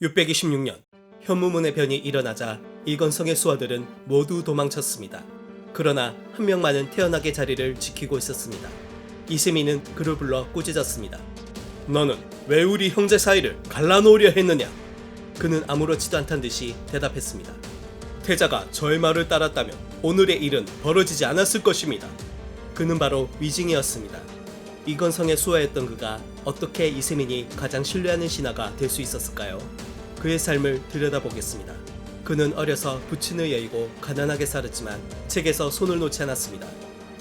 626년 현무문의 변이 일어나자 이건성의 수하들은 모두 도망쳤습니다. 그러나 한 명만은 태연하게 자리를 지키고 있었습니다. 이세미는 그를 불러 꾸짖었습니다. 너는 왜 우리 형제 사이를 갈라놓으려 했느냐? 그는 아무렇지도 않단 듯이 대답했습니다. 태자가 저의 말을 따랐다면 오늘의 일은 벌어지지 않았을 것입니다. 그는 바로 위징이었습니다. 이건성의 수하였던 그가 어떻게 이세민이 가장 신뢰하는 신하가 될 수 있었을까요? 그의 삶을 들여다보겠습니다. 그는 어려서 부친을 여의고 가난하게 살았지만 책에서 손을 놓지 않았습니다.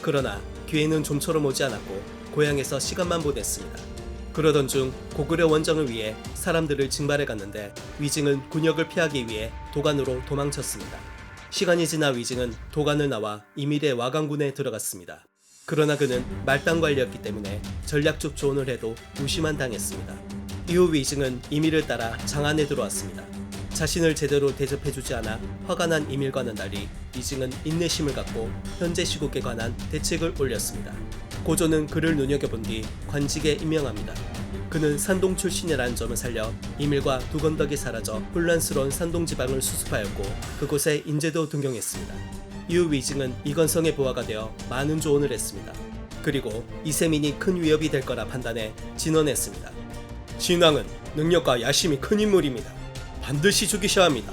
그러나 기회는 좀처럼 오지 않았고 고향에서 시간만 보냈습니다. 그러던 중 고구려 원정을 위해 사람들을 징발해 갔는데 위징은 군역을 피하기 위해 도간으로 도망쳤습니다. 시간이 지나 위징은 도간을 나와 이밀의 와강군에 들어갔습니다. 그러나 그는 말단 관리였기 때문에 전략적 조언을 해도 무시만 당했습니다. 이후 위징은 이밀을 따라 장안에 들어왔습니다. 자신을 제대로 대접해주지 않아 화가 난 이밀과는 달리 위징은 인내심을 갖고 현재 시국에 관한 대책을 올렸습니다. 고조는 그를 눈여겨본 뒤 관직에 임명합니다. 그는 산동 출신이라는 점을 살려 이밀과 두건덕이 사라져 혼란스러운 산동 지방을 수습하였고 그곳에 인재도 등용했습니다. 이후 위징은 이건성의 부하가 되어 많은 조언을 했습니다. 그리고 이세민이 큰 위협이 될 거라 판단해 진언했습니다. 진왕은 능력과 야심이 큰 인물입니다. 반드시 죽이셔야 합니다.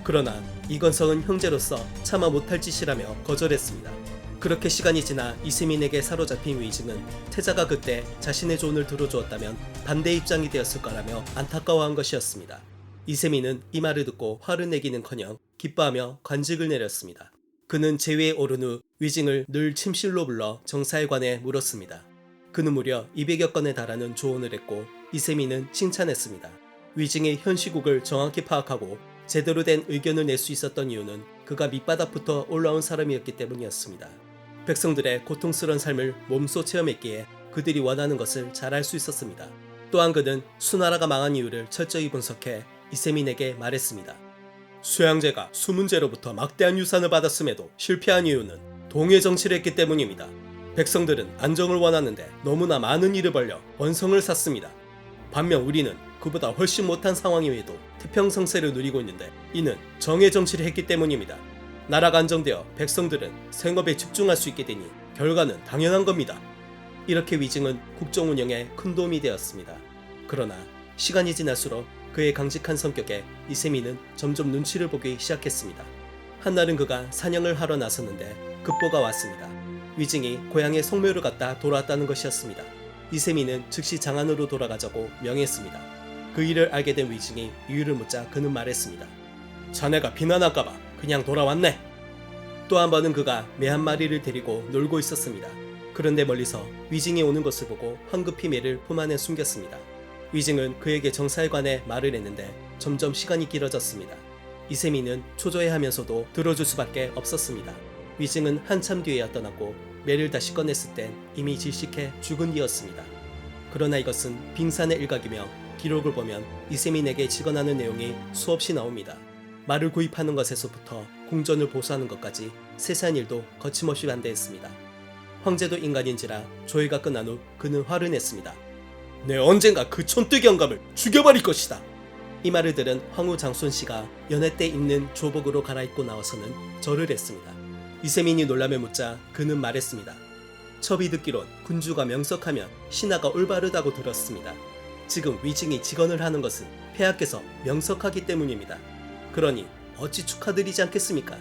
그러나 이건성은 형제로서 차마 못할 짓이라며 거절했습니다. 그렇게 시간이 지나 이세민에게 사로잡힌 위징은 태자가 그때 자신의 조언을 들어주었다면 반대 입장이 되었을 거라며 안타까워한 것이었습니다. 이세민은 이 말을 듣고 화를 내기는커녕 기뻐하며 관직을 내렸습니다. 그는 제위에 오른 후 위징을 늘 침실로 불러 정사에 관해 물었습니다. 그는 무려 200여 건에 달하는 조언을 했고 이세민은 칭찬했습니다. 위징의 현 시국을 정확히 파악하고 제대로 된 의견을 낼 수 있었던 이유는 그가 밑바닥부터 올라온 사람이었기 때문이었습니다. 백성들의 고통스러운 삶을 몸소 체험했기에 그들이 원하는 것을 잘 알 수 있었습니다. 또한 그는 수나라가 망한 이유를 철저히 분석해 이세민에게 말했습니다. 쇠양제가 수문제로부터 막대한 유산을 받았음에도 실패한 이유는 동해 정치를 했기 때문입니다. 백성들은 안정을 원하는데 너무나 많은 일을 벌려 원성을 샀습니다. 반면 우리는 그보다 훨씬 못한 상황임에도 태평성세를 누리고 있는데 이는 정의 정치를 했기 때문입니다. 나라가 안정되어 백성들은 생업에 집중할 수 있게 되니 결과는 당연한 겁니다. 이렇게 위징은 국정 운영에 큰 도움이 되었습니다. 그러나 시간이 지날수록 그의 강직한 성격에 이세민은 점점 눈치를 보기 시작했습니다. 한날은 그가 사냥을 하러 나섰는데 급보가 왔습니다. 위징이 고향에 성묘를 갔다 돌아왔다는 것이었습니다. 이세민은 즉시 장안으로 돌아가자고 명했습니다. 그 일을 알게 된 위징이 이유를 묻자 그는 말했습니다. 자네가 비난할까봐 그냥 돌아왔네. 또 한 번은 그가 매 한 마리를 데리고 놀고 있었습니다. 그런데 멀리서 위징이 오는 것을 보고 황급히 매를 품 안에 숨겼습니다. 위징은 그에게 정사에 관해 말을 했는데 점점 시간이 길어졌습니다. 이세민은 초조해하면서도 들어줄 수밖에 없었습니다. 위징은 한참 뒤에야 떠났고 매를 다시 꺼냈을 땐 이미 질식해 죽은 뒤였습니다. 그러나 이것은 빙산의 일각이며 기록을 보면 이세민에게 직언하는 내용이 수없이 나옵니다. 말을 구입하는 것에서부터 궁전을 보수하는 것까지 세세한 일도 거침없이 반대했습니다. 황제도 인간인지라 조회가 끝난 후 그는 화를 냈습니다. 내 언젠가 그 촌뜨기 영감을 죽여버릴 것이다. 이 말을 들은 황후 장손씨가 연회 때 입는 조복으로 갈아입고 나와서는 절을 했습니다. 이세민이 놀라며 묻자 그는 말했습니다. 첩이 듣기론 군주가 명석하면 신하가 올바르다고 들었습니다. 지금 위징이 직언을 하는 것은 폐하께서 명석하기 때문입니다. 그러니 어찌 축하드리지 않겠습니까?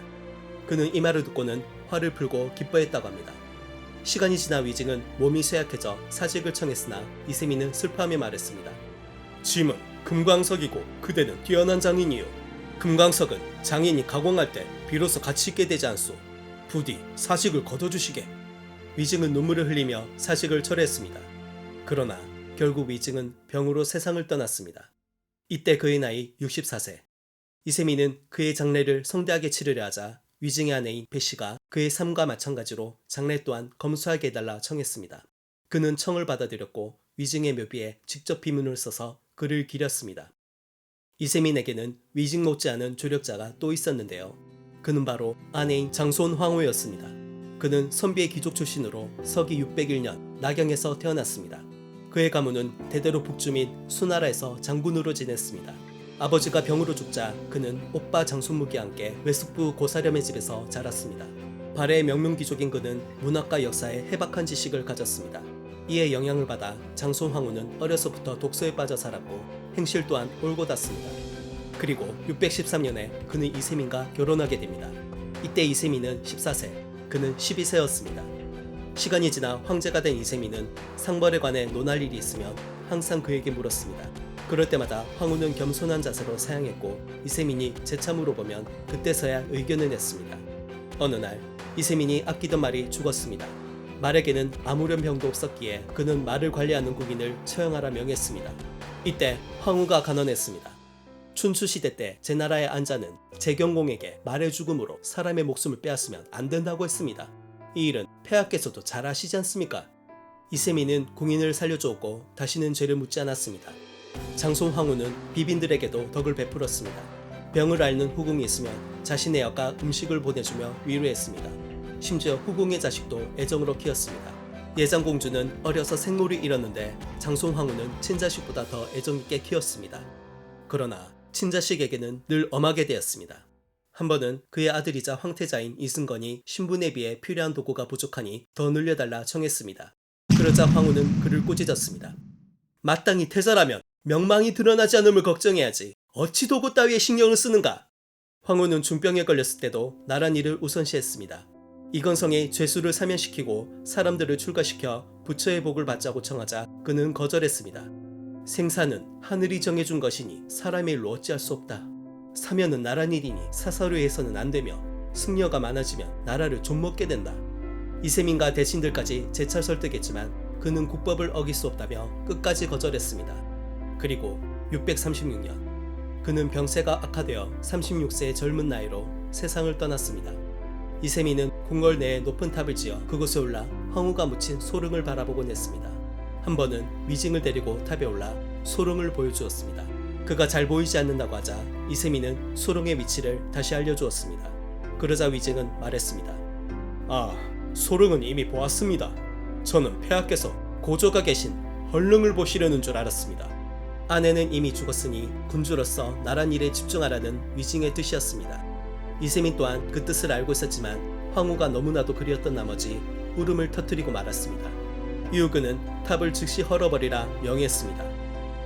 그는 이 말을 듣고는 화를 풀고 기뻐했다고 합니다. 시간이 지나 위징은 몸이 쇠약해져 사직을 청했으나 이세민은 슬퍼하며 말했습니다. 짐은 금광석이고 그대는 뛰어난 장인이요. 금광석은 장인이 가공할 때 비로소 가치 있게 되지 않소. 부디 사직을 거둬주시게. 위징은 눈물을 흘리며 사직을 철회했습니다. 그러나 결국 위징은 병으로 세상을 떠났습니다. 이때 그의 나이 64세. 이세민은 그의 장례를 성대하게 치르려 하자 위징의 아내인 배씨가 그의 삶과 마찬가지로 장례 또한 검소하게 해달라 청했습니다. 그는 청을 받아들였고 위징의 묘비에 직접 비문을 써서 글을 기렸습니다. 이세민에게는 위징 못지않은 조력자가 또 있었는데요. 그는 바로 아내인 장손 황후였습니다. 그는 선비의 귀족 출신으로 서기 601년 나경에서 태어났습니다. 그의 가문은 대대로 북주 및 수나라에서 장군으로 지냈습니다. 아버지가 병으로 죽자 그는 오빠 장손무기와 함께 외숙부 고사렴의 집에서 자랐습니다. 발해의 명문귀족인 그는 문학과 역사에 해박한 지식을 가졌습니다. 이에 영향을 받아 장손 황후는 어려서부터 독서에 빠져 살았고 행실 또한 올곧았습니다. 그리고 613년에 그는 이세민과 결혼하게 됩니다. 이때 이세민은 14세, 그는 12세였습니다. 시간이 지나 황제가 된 이세민은 상벌에 관해 논할 일이 있으면 항상 그에게 물었습니다. 그럴 때마다 황후는 겸손한 자세로 사양했고 이세민이 재차 물어보면 그때서야 의견을 냈습니다. 어느 날 이세민이 아끼던 말이 죽었습니다. 말에게는 아무런 병도 없었기에 그는 말을 관리하는 국인을 처형하라 명했습니다. 이때 황후가 간언했습니다. 춘추시대 때 제 나라의 안자는 제경공에게 말의 죽음으로 사람의 목숨을 빼앗으면 안 된다고 했습니다. 이 일은 폐하께서도 잘 아시지 않습니까? 이세민은 공인을 살려주었고 다시는 죄를 묻지 않았습니다. 장손 황후는 비빈들에게도 덕을 베풀었습니다. 병을 앓는 후궁이 있으면 자신의 여가 음식을 보내주며 위로했습니다. 심지어 후궁의 자식도 애정으로 키웠습니다. 예장공주는 어려서 생모를 잃었는데 장손 황후는 친자식보다 더 애정있게 키웠습니다. 그러나 친자식에게는 늘 엄하게 되었습니다. 한 번은 그의 아들이자 황태자인 이승건이 신분에 비해 필요한 도구가 부족하니 더 늘려달라 청했습니다. 그러자 황후는 그를 꾸짖었습니다. 마땅히 태자라면 명망이 드러나지 않음을 걱정해야지 어찌 도구 따위에 신경을 쓰는가? 황후는 중병에 걸렸을 때도 나란 일을 우선시했습니다. 이건성이 죄수를 사면시키고 사람들을 출가시켜 부처의 복을 받자고 청하자 그는 거절했습니다. 생사는 하늘이 정해준 것이니 사람의 일로 어찌할 수 없다. 사면은 나란 일이니 사사로 해서는 안 되며 승려가 많아지면 나라를 좀먹게 된다. 이세민과 대신들까지 재차 설득했지만 그는 국법을 어길 수 없다며 끝까지 거절했습니다. 그리고 636년 그는 병세가 악화되어 36세의 젊은 나이로 세상을 떠났습니다. 이세민은 궁궐 내에 높은 탑을 지어 그곳에 올라 황후가 묻힌 소릉을 바라보곤 했습니다. 한 번은 위징을 데리고 탑에 올라 소릉을 보여주었습니다. 그가 잘 보이지 않는다고 하자 이세민은 소릉의 위치를 다시 알려주었습니다. 그러자 위징은 말했습니다. 아, 소릉은 이미 보았습니다. 저는 폐하께서 고조가 계신 헐릉을 보시려는 줄 알았습니다. 아내는 이미 죽었으니 군주로서 나란 일에 집중하라는 위징의 뜻이었습니다. 이세민 또한 그 뜻을 알고 있었지만 황후가 너무나도 그리웠던 나머지 울음을 터뜨리고 말았습니다. 이후 그는 탑을 즉시 헐어버리라 명했습니다.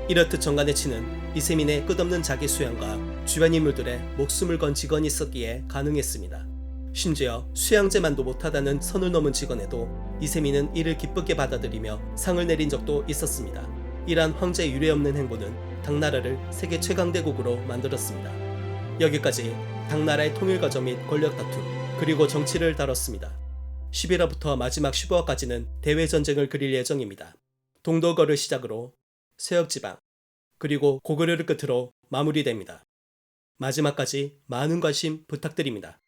이렇듯 정관의 치는 이세민의 끝없는 자기 수양과 주변 인물들의 목숨을 건 직원이 있었기에 가능했습니다. 심지어 수양제만도 못하다는 선을 넘은 직원에도 이세민은 이를 기쁘게 받아들이며 상을 내린 적도 있었습니다. 이러한 황제의 유례없는 행보는 당나라를 세계 최강대국으로 만들었습니다. 여기까지 당나라의 통일 과정 및 권력 다툼 그리고 정치를 다뤘습니다. 11화부터 마지막 15화까지는 대외전쟁을 그릴 예정입니다. 동도거를 시작으로 세역지방 그리고 고구려를 끝으로 마무리됩니다. 마지막까지 많은 관심 부탁드립니다.